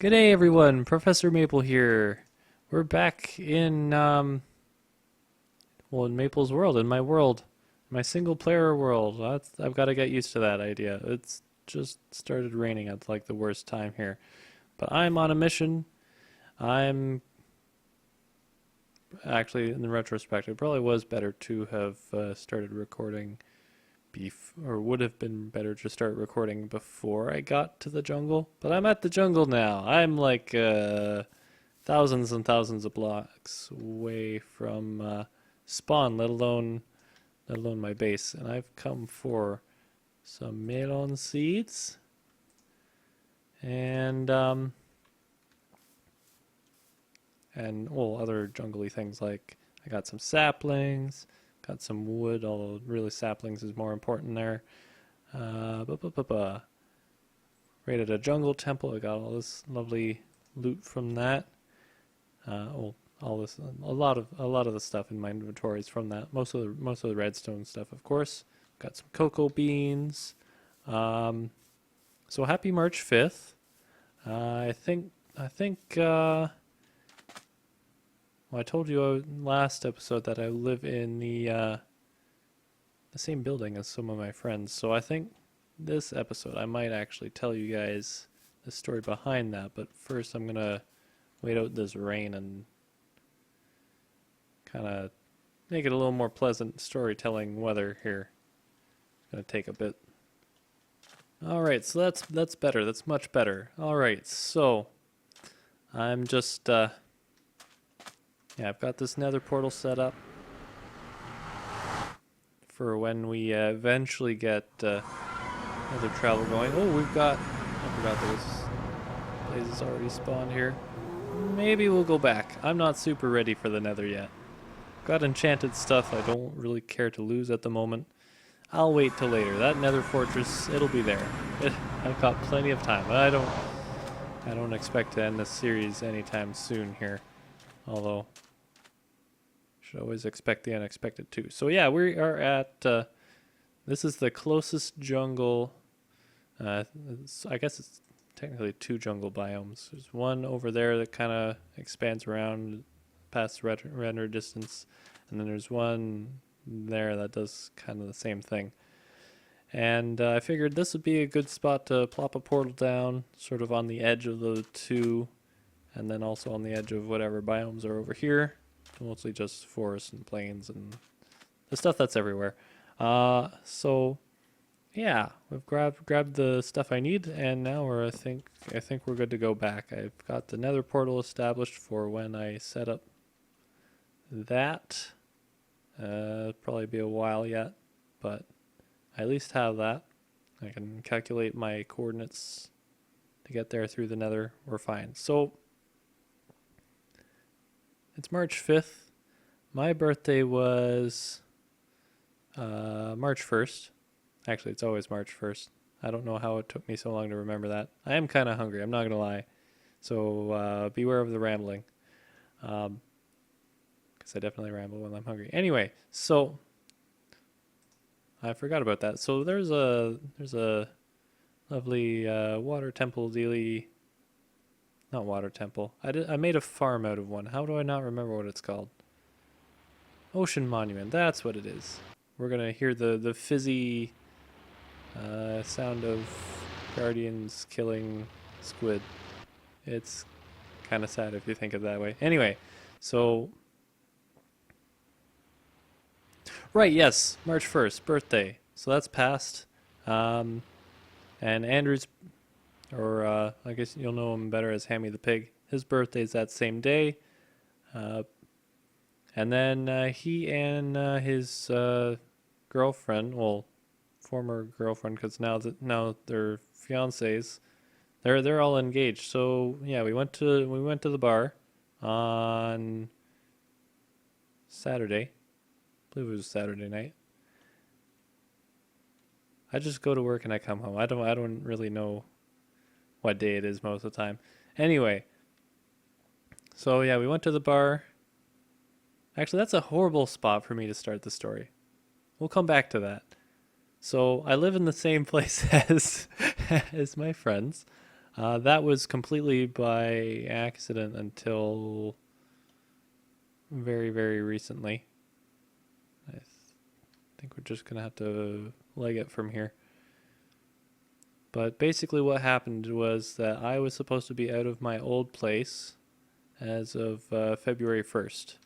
G'day everyone, Professor Maple here. We're back in in Maple's world, in my world, my single player world. I've got to get used to that idea. It's just started raining at like the worst time here. But I'm on a mission. I'm actually, in retrospect, it probably was better to have started recording or would have been better to start recording before I got to the jungle. But I'm at the jungle now. I'm like thousands and thousands of blocks away from spawn, let alone my base. And I've come for some melon seeds and other jungly things like I got some saplings, got some wood, although really saplings is more important there. Raided a jungle temple. I got all this lovely loot from that. All this, a lot of the stuff in my inventory is from that. Most of the redstone stuff, of course. Got some cocoa beans. So happy March 5th. I think. Well, I told you last episode that I live in the same building as some of my friends. So I think this episode I might actually tell you guys the story behind that. But first, I'm gonna wait out this rain and kind of make it a little more pleasant storytelling weather here. It's gonna take a bit. All right, so that's better. That's much better. All right, so I'm just yeah, I've got this nether portal set up for when we eventually get nether travel going. Oh, I forgot there was blazes already spawned here. Maybe we'll go back. I'm not super ready for the nether yet. Got enchanted stuff I don't really care to lose at the moment. I'll wait till later. That nether fortress, it'll be there. I've got plenty of time. I don't expect to end this series anytime soon here. Although, should always expect the unexpected too. So yeah, we are at, this is the closest jungle, I guess it's technically two jungle biomes. There's one over there that kind of expands around past render distance, and then there's one there that does kind of the same thing. And I figured this would be a good spot to plop a portal down, sort of on the edge of the two, and then also on the edge of whatever biomes are over here. Mostly just forests and plains and the stuff that's everywhere. So yeah, we've grabbed the stuff I need, and now I think we're good to go back. I've got the nether portal established for when I set up that. Probably be a while yet, but I at least have that. I can calculate my coordinates to get there through the nether. We're fine. So it's March 5th. My birthday was March 1st. Actually, it's always March 1st. I don't know how it took me so long to remember that. I am kind of hungry, I'm not going to lie. So beware of the rambling. Because I definitely ramble when I'm hungry. Anyway, so I forgot about that. So there's a lovely water temple dealy. Not water temple. I made a farm out of one. How do I not remember what it's called? Ocean monument. That's what it is. We're gonna hear the fizzy sound of guardians killing squid. It's kind of sad if you think of it that way. Anyway, so right, yes, March 1st, birthday. So that's past. And Andrew's, or I guess you'll know him better as Hammy the Pig. His birthday's that same day. And then he and his girlfriend, well, former girlfriend, because now they're fiancés. They're all engaged. So yeah, we went to the bar on Saturday. I believe it was Saturday night. I just go to work and I come home. I don't really know what day it is most of the time. Anyway, so yeah, we went to the bar. Actually, that's a horrible spot for me to start the story. We'll come back to that. So I live in the same place as my friends. That was completely by accident until very, very recently. I think we're just going to have to leg it from here. But basically what happened was that I was supposed to be out of my old place as of February 1st.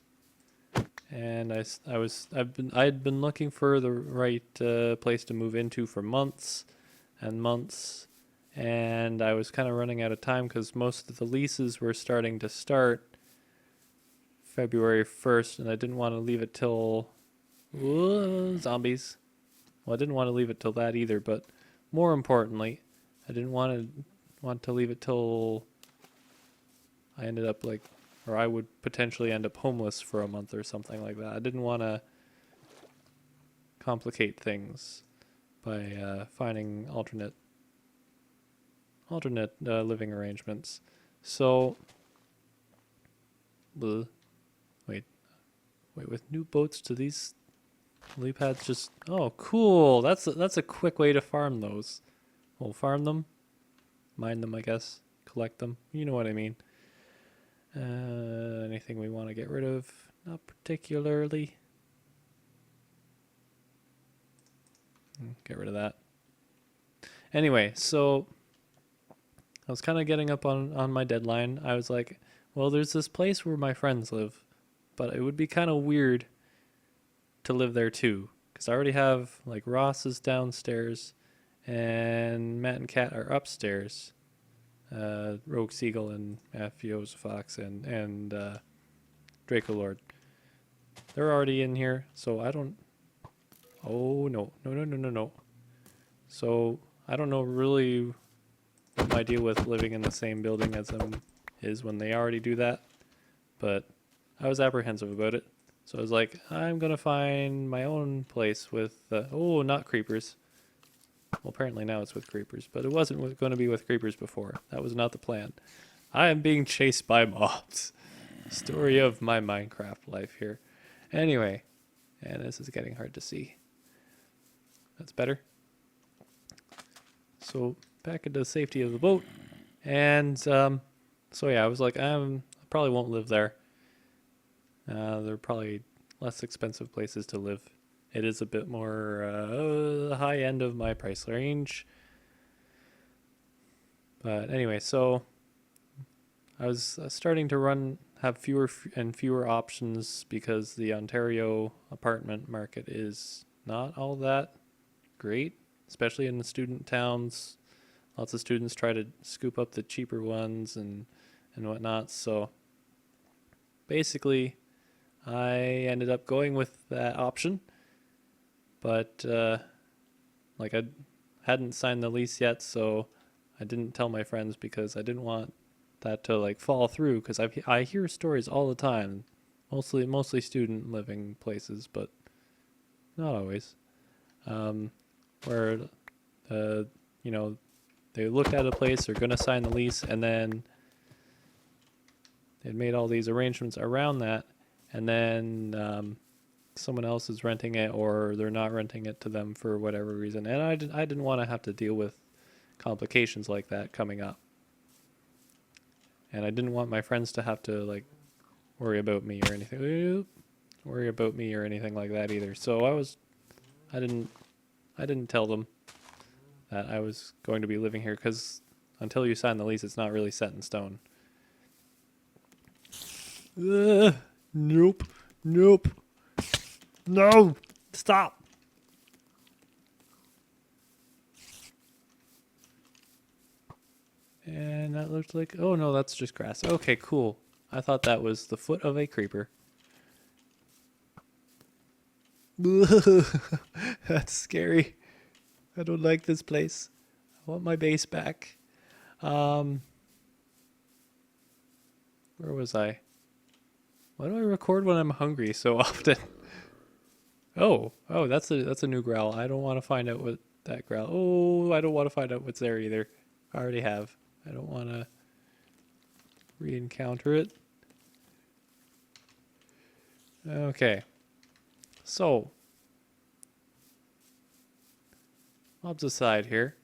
And I had been looking for the right place to move into for months and months, and I was kind of running out of time because most of the leases were starting to start February 1st, and I didn't want to leave it till zombies. Well, I didn't want to leave it till that either, but more importantly, I didn't want to leave it till I ended up like, or I would potentially end up homeless for a month or something like that. I didn't want to complicate things by finding alternate living arrangements. So, wait, with new boats, do these lily pads just? Oh, cool! That's a quick way to farm those. We'll farm them, mine them, I guess, collect them. You know what I mean. Anything we want to get rid of? Not particularly. Get rid of that. Anyway, so I was kind of getting up on my deadline. I was like, well, there's this place where my friends live, but it would be kind of weird to live there too, because I already have, like, Ross is downstairs, and Matt and Kat are upstairs. Rogue Seagull and Mafiosa Fox and Draco Lord. They're already in here, so I don't. Oh no. So I don't know really what my deal with living in the same building as them is when they already do that, but I was apprehensive about it. So I was like, I'm gonna find my own place with not creepers. Well, apparently now it's with creepers, but it wasn't going to be with creepers before. That was not the plan. I am being chased by mobs. Story of my Minecraft life here. Anyway, and this is getting hard to see. That's better. So back into the safety of the boat. And so yeah, I was like, I probably won't live there. There are probably less expensive places to live. It is a bit more high end of my price range. But anyway, so I was starting to have fewer and fewer options because the Ontario apartment market is not all that great, especially in the student towns. Lots of students try to scoop up the cheaper ones and whatnot. So basically, I ended up going with that option. But like, I hadn't signed the lease yet, so I didn't tell my friends because I didn't want that to like fall through, because I hear stories all the time, mostly student living places, but not always, where they looked at a place, they're gonna sign the lease, and then they'd made all these arrangements around that, and then someone else is renting it, or they're not renting it to them for whatever reason. And I didn't want to have to deal with complications like that coming up. And I didn't want my friends to have to like worry about me or anything like that either. So I didn't tell them that I was going to be living here, because until you sign the lease, it's not really set in stone. Nope. No! Stop! And that looks like... Oh, no, that's just grass. Okay, cool. I thought that was the foot of a creeper. That's scary. I don't like this place. I want my base back. Where was I? Why do I record when I'm hungry so often? Oh, that's a new growl. I don't want to find out what that growl. Oh, I don't want to find out what's there either. I already have. I don't want to re-encounter it. Okay. So, mobs aside here.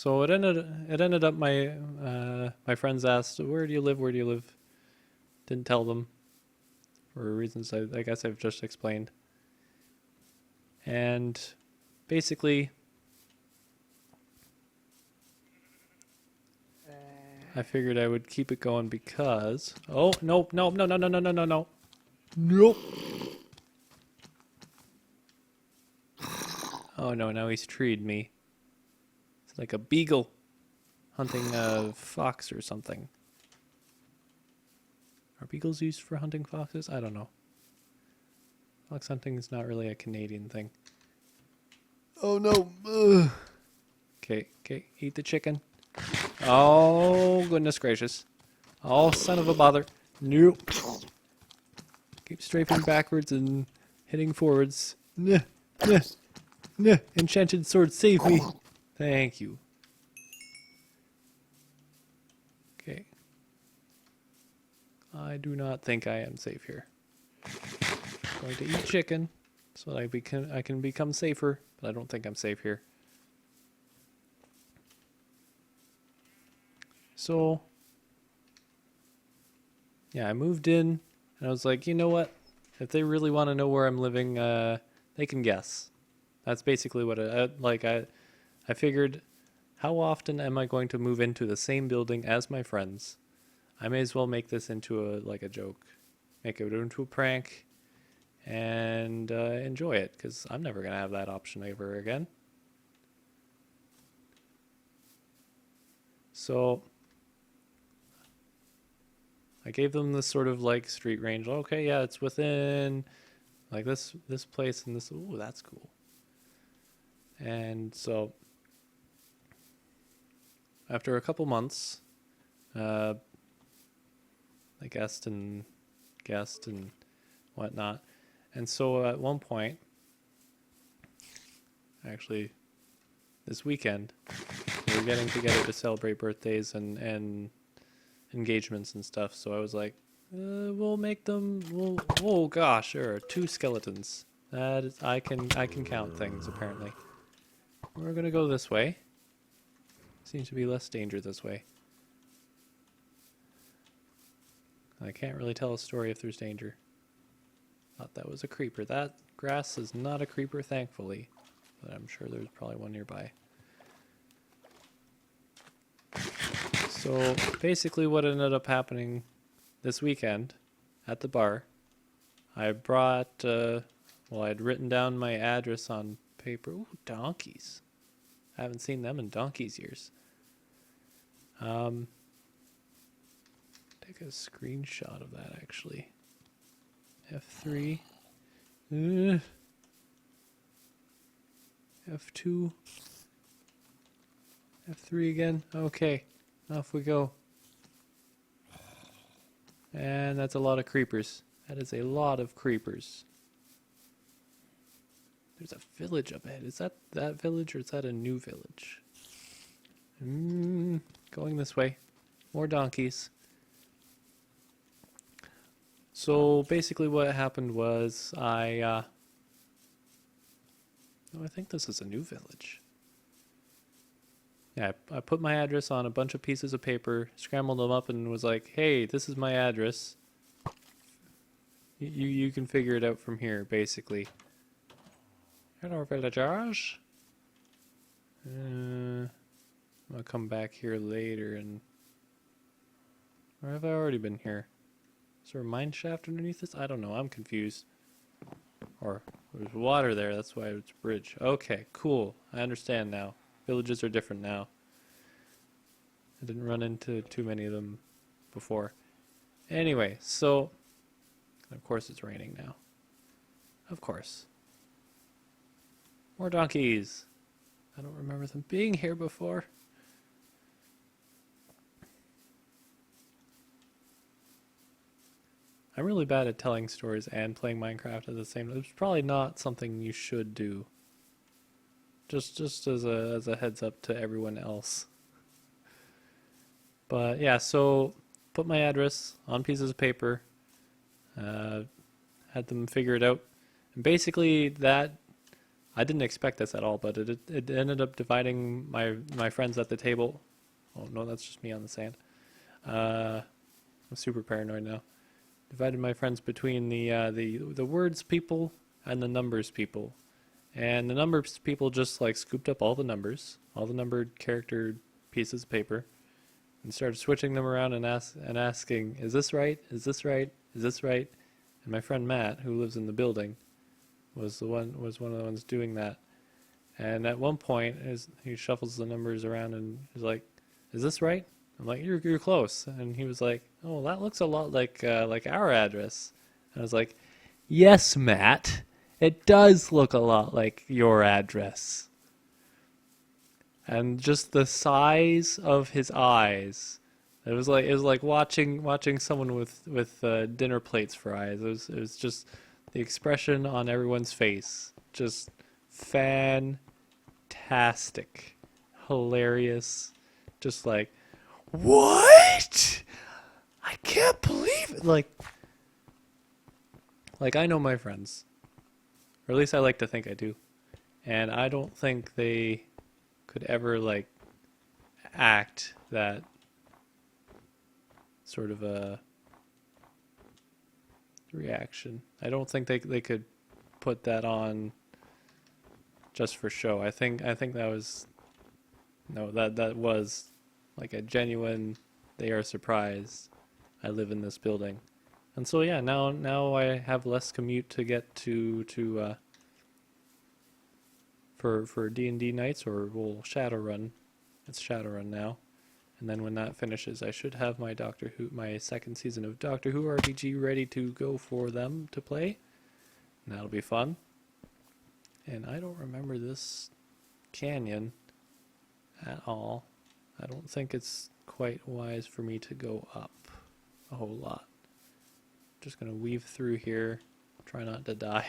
So it ended up my friends asked, "Where do you live? Where do you live?" Didn't tell them for reasons I guess I've just explained. And basically, I figured I would keep it going because oh nope nope no no no no no no no nope. Oh no, now he's treed me. It's like a beagle hunting a fox or something. Are beagles used for hunting foxes? I don't know. Fox hunting is not really a Canadian thing. Oh no. Ugh. Okay, okay, eat the chicken. Oh, goodness gracious. Oh, son of a bother. Nope. Keep strafing backwards and hitting forwards. Nah, nah, nah. Enchanted sword, save me. Thank you. Okay. I do not think I am safe here. I'm going to eat chicken so that I can become safer, but I don't think I'm safe here. So, yeah, I moved in and I was like, you know what? If they really want to know where I'm living, they can guess. That's basically what I figured, how often am I going to move into the same building as my friends? I may as well make this into a joke. Make it into a prank and enjoy it, because I'm never going to have that option ever again. So I gave them this sort of like street range. Okay, yeah, it's within like this place and this. Ooh, that's cool. And so after a couple months, I guessed and whatnot. And so at one point, actually, this weekend, we were getting together to celebrate birthdays and engagements and stuff. So I was like, we'll make them. Oh gosh, there are 2 skeletons. That is, I can count things apparently. We're gonna go this way. Seems to be less danger this way. I can't really tell a story if there's danger. Thought that was a creeper. That grass is not a creeper, thankfully. But I'm sure there's probably one nearby. So basically what ended up happening this weekend at the bar, I brought, well, I'd written down my address on paper. Ooh, donkeys. I haven't seen them in donkey's years. Take a screenshot of that actually. F3. F2. F3 again. Okay. Off we go. And that's a lot of creepers. That is a lot of creepers. There's a village up ahead. Is that village or is that a new village? Going this way. More donkeys. So basically what happened was I think this is a new village. Yeah, I put my address on a bunch of pieces of paper, scrambled them up, and was like, "Hey, this is my address. You can figure it out from here, basically." Hello, villagers. I'll come back here later, and or have I already been here? Is there a mine shaft underneath this? I don't know. I'm confused. Or there's water there. That's why it's a bridge. Okay, cool. I understand now. Villages are different now. I didn't run into too many of them before. Anyway, so of course it's raining now. Of course. More donkeys. I don't remember them being here before. I'm really bad at telling stories and playing Minecraft at the same time. It's probably not something you should do. Just as a heads up to everyone else. But yeah, so put my address on pieces of paper. Had them figure it out. And basically that I didn't expect this at all, but it ended up dividing my friends at the table. Oh no, that's just me on the sand. I'm super paranoid now. Divided my friends between the words people and the numbers people. And the numbers people just like scooped up all the numbers, all the numbered character pieces of paper, and started switching them around and asking, "Is this right? Is this right? Is this right?" And my friend Matt, who lives in the building, was one of the ones doing that. And at one point, he shuffles the numbers around and he's like, "Is this right?" I'm like, "You're close." And he was like, "Oh, that looks a lot like our address." And I was like, "Yes, Matt, it does look a lot like your address." And just the size of his eyes, it was like watching someone with dinner plates for eyes. It was just the expression on everyone's face, just fantastic, hilarious, just like, what? I can't believe it. Like I know my friends, or at least I like to think I do, and I don't think they could ever like act that sort of a reaction. I don't think they could put that on just for show. I think that was no that was like a genuine. They are surprised I live in this building, and so yeah. Now I have less commute to get to for D&D nights, or well, Shadowrun. It's Shadowrun now. And then when that finishes, I should have my second season of Doctor Who RPG ready to go for them to play. And that'll be fun. And I don't remember this canyon at all. I don't think it's quite wise for me to go up a whole lot. Just gonna weave through here, try not to die.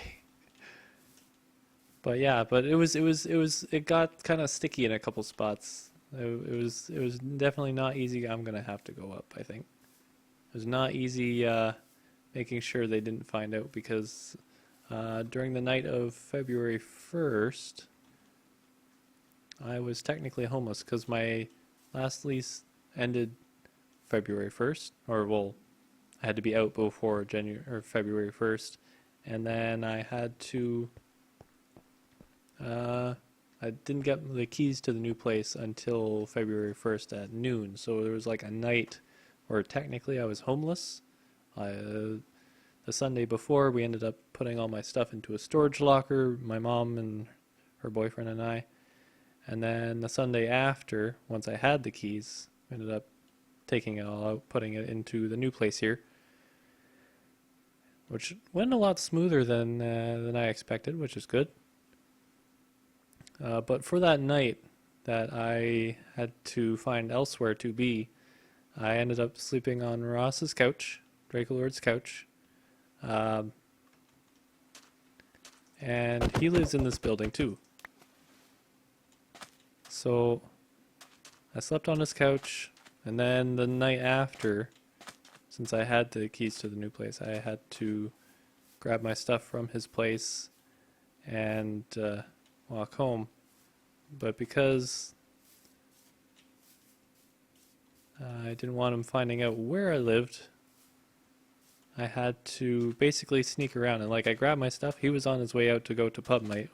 But yeah, but it got kind of sticky in a couple spots. It was definitely not easy. I'm gonna have to go up, I think. It was not easy making sure they didn't find out, because during the night of February 1st, I was technically homeless because my last lease ended February 1st, or well, I had to be out before January or February 1st, and then I had to. I didn't get the keys to the new place until February 1st at noon, so there was like a night where technically I was homeless. The Sunday before, we ended up putting all my stuff into a storage locker, my mom and her boyfriend and I. And then the Sunday after, once I had the keys, we ended up taking it all out, putting it into the new place here, which went a lot smoother than I expected, which is good. But for that night that I had to find elsewhere to be, I ended up sleeping on Ross's couch, Dracolord's couch. And he lives in this building too. So I slept on his couch, and then the night after, since I had the keys to the new place, I had to grab my stuff from his place and walk home. But because I didn't want him finding out where I lived, I had to basically sneak around. And like, I grabbed my stuff. He was on his way out to go to pub night.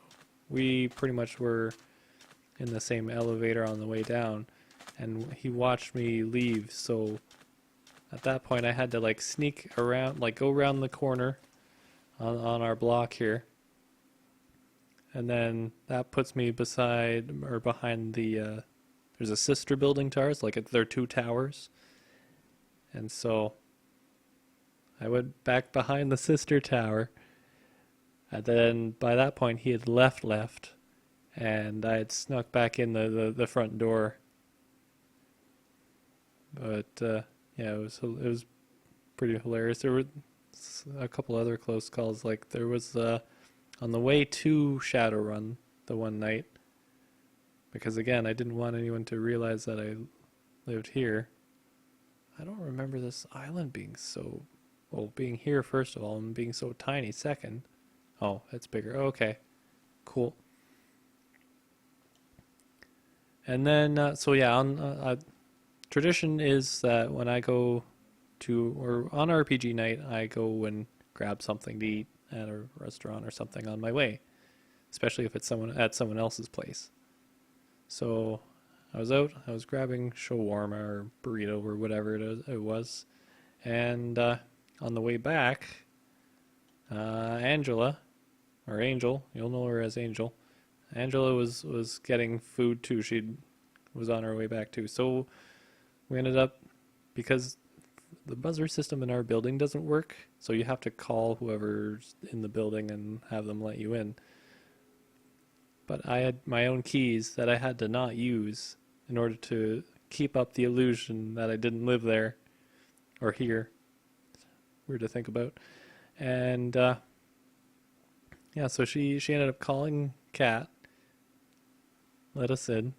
We pretty much were in the same elevator on the way down, and he watched me leave. So at that point, I had to like sneak around, like go around the corner on our block here. And then that puts me beside or behind the, there's a sister building to ours, like there are two towers. And so I went back behind the sister tower. And then by that point he had left, and I had snuck back in the front door. But yeah, it was pretty hilarious. There were a couple other close calls. Like there was on the way to Shadowrun the one night, because again, I didn't want anyone to realize that I lived here. I don't remember this island being so, well, being here first of all, and being so tiny second. Oh, it's bigger. Oh, okay, cool. And then, so yeah, tradition is that when I go to, or on RPG night, I go and grab something to eat at a restaurant or something on my way, especially if it's someone at someone else's place. So I was out, I was grabbing shawarma or burrito or whatever it was, and on the way back, Angela, or Angel, you'll know her as Angel. Angela was getting food too. She was on her way back too. So we ended up, because the buzzer system in our building doesn't work, so you have to call whoever's in the building and have them let you in. But I had my own keys that I had to not use in order to keep up the illusion that I didn't live there or here. Weird to think about. And yeah, so she ended up calling Kat, let us in,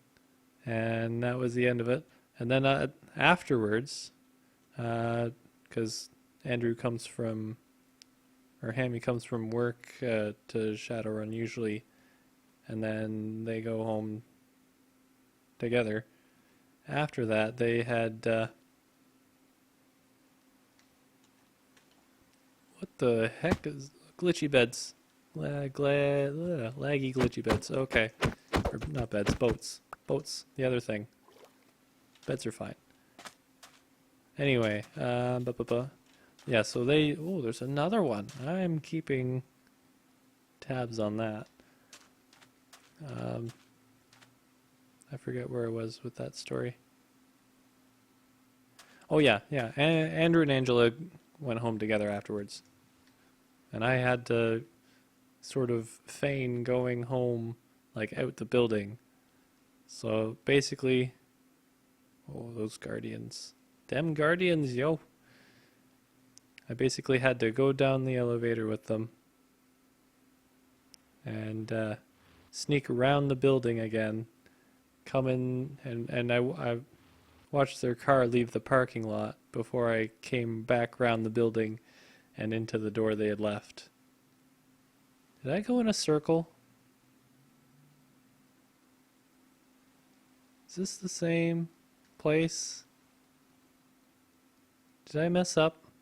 and that was the end of it. And then afterwards, because Andrew comes from, or Hammy comes from work to Shadowrun usually, and then they go home together. After that, they had what the heck is glitchy beds? Laggy glitchy beds. Okay, or not beds, boats. Boats. The other thing. Beds are fine. Anyway, yeah. So they. Oh, there's another one. I'm keeping tabs on that. I forget where I was with that story. Oh yeah, yeah. Andrew and Angela went home together afterwards, and I had to sort of feign going home, like out the building. So basically, oh, those guardians, them guardians, yo. I basically had to go down the elevator with them and sneak around the building again, come in, and I watched their car leave the parking lot before I came back round the building and into the door they had left. Did I go in a circle? Is this the same place? Did I mess up?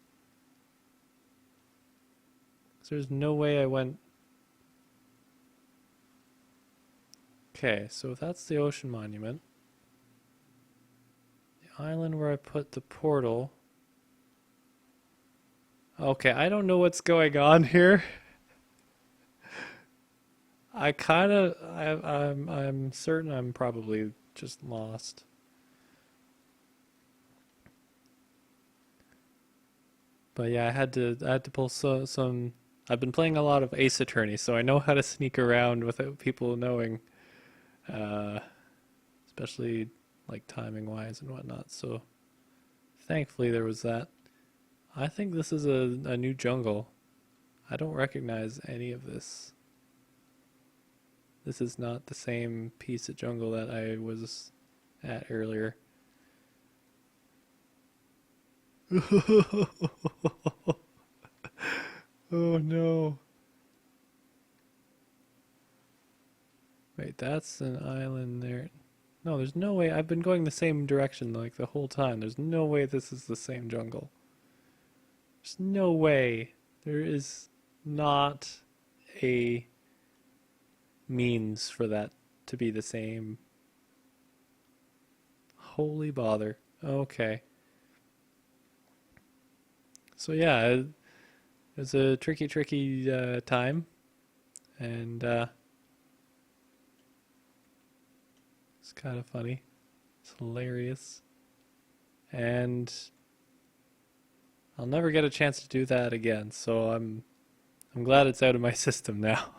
'Cause there's no way I went. Okay, so that's the ocean monument. The island where I put the portal. Okay, I don't know what's going on here. I'm certain I'm probably just lost. But yeah, I had to pull some. I've been playing a lot of Ace Attorney, so I know how to sneak around without people knowing, uh, especially like timing wise and whatnot. So thankfully there was that. I think this is a new jungle. I don't recognize any of this. This is not the same piece of jungle that I was at earlier. Oh no. Wait, that's an island there. No, there's no way. I've been going the same direction like the whole time. There's no way this is the same jungle. There's no way. There is not a means for that to be the same. Holy bother. Okay. So yeah, it was a tricky time, and it's kind of funny. It's hilarious, and I'll never get a chance to do that again. So I'm glad it's out of my system now.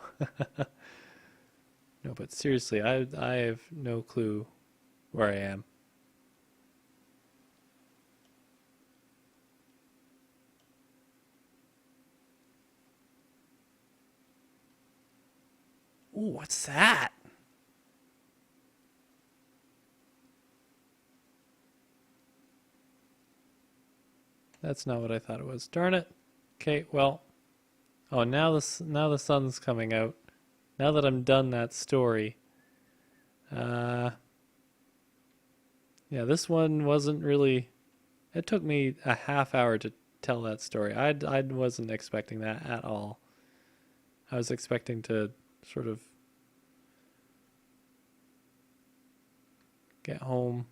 No, but seriously, I have no clue where I am. Ooh, what's that? That's not what I thought it was. Darn it. Okay, well. Oh, now the sun's coming out. Now that I'm done that story. Uh Yeah, this one wasn't really. It took me a half hour to tell that story. I wasn't expecting that at all. I was expecting to sort of get home,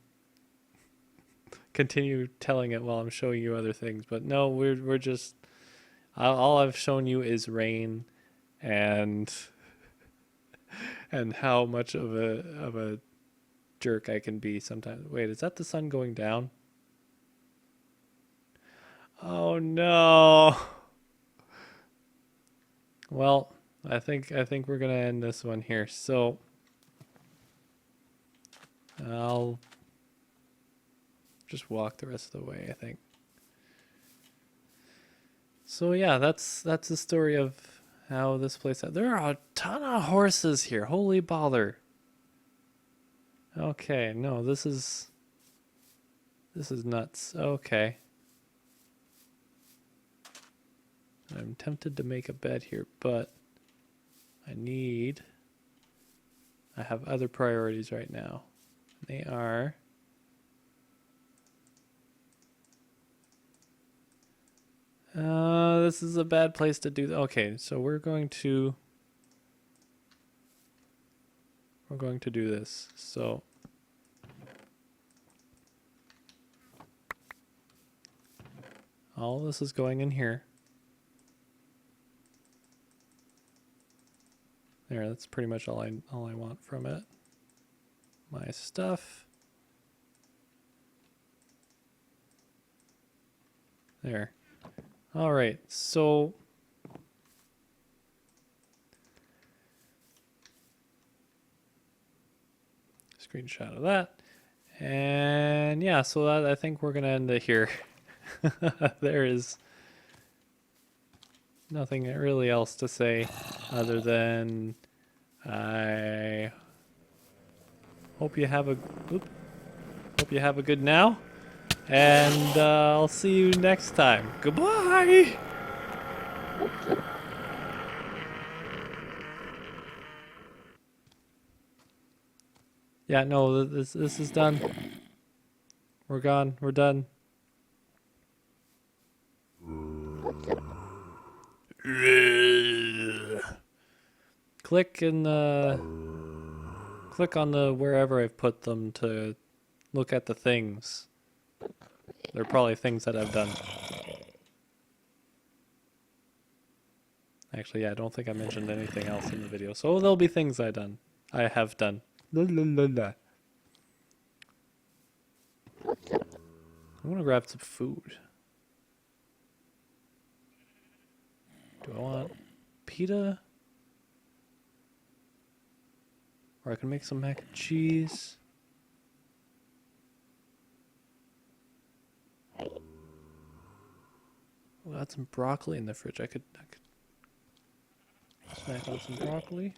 continue telling it while I'm showing you other things, but no, we're just all I've shown you is rain and and how much of a jerk I can be sometimes. Wait, is that the sun going down? Oh no. Well, I think we're gonna end this one here. So I'll just walk the rest of the way, I think. So yeah, that's the story of how this place. There are a ton of horses here. Holy bother. Okay, no, this is nuts. Okay. I'm tempted to make a bed here, but I have other priorities right now. They are this is a bad place to do. Okay, so we're going to do this. So all this is going in here. There, that's pretty much all I want from it. My stuff. There. All right. So screenshot of that. And yeah, so I think we're going to end it here. There is nothing really else to say other than I hope you have a good now, and I'll see you next time. Goodbye. Yeah, no, this is done. We're gone. We're done. Click on the wherever I've put them to look at the things. They're probably things that I've done. Actually, yeah, I don't think I mentioned anything else in the video. So there'll be things I have done. La, la, la, la. I want to grab some food. Do I want pita? Or I can make some mac and cheese. Well, I got some broccoli in the fridge. I could snack on some broccoli.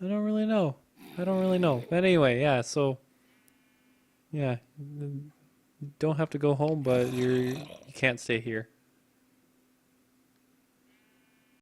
I don't really know. But anyway, yeah, so yeah, don't have to go home, but you can't stay here.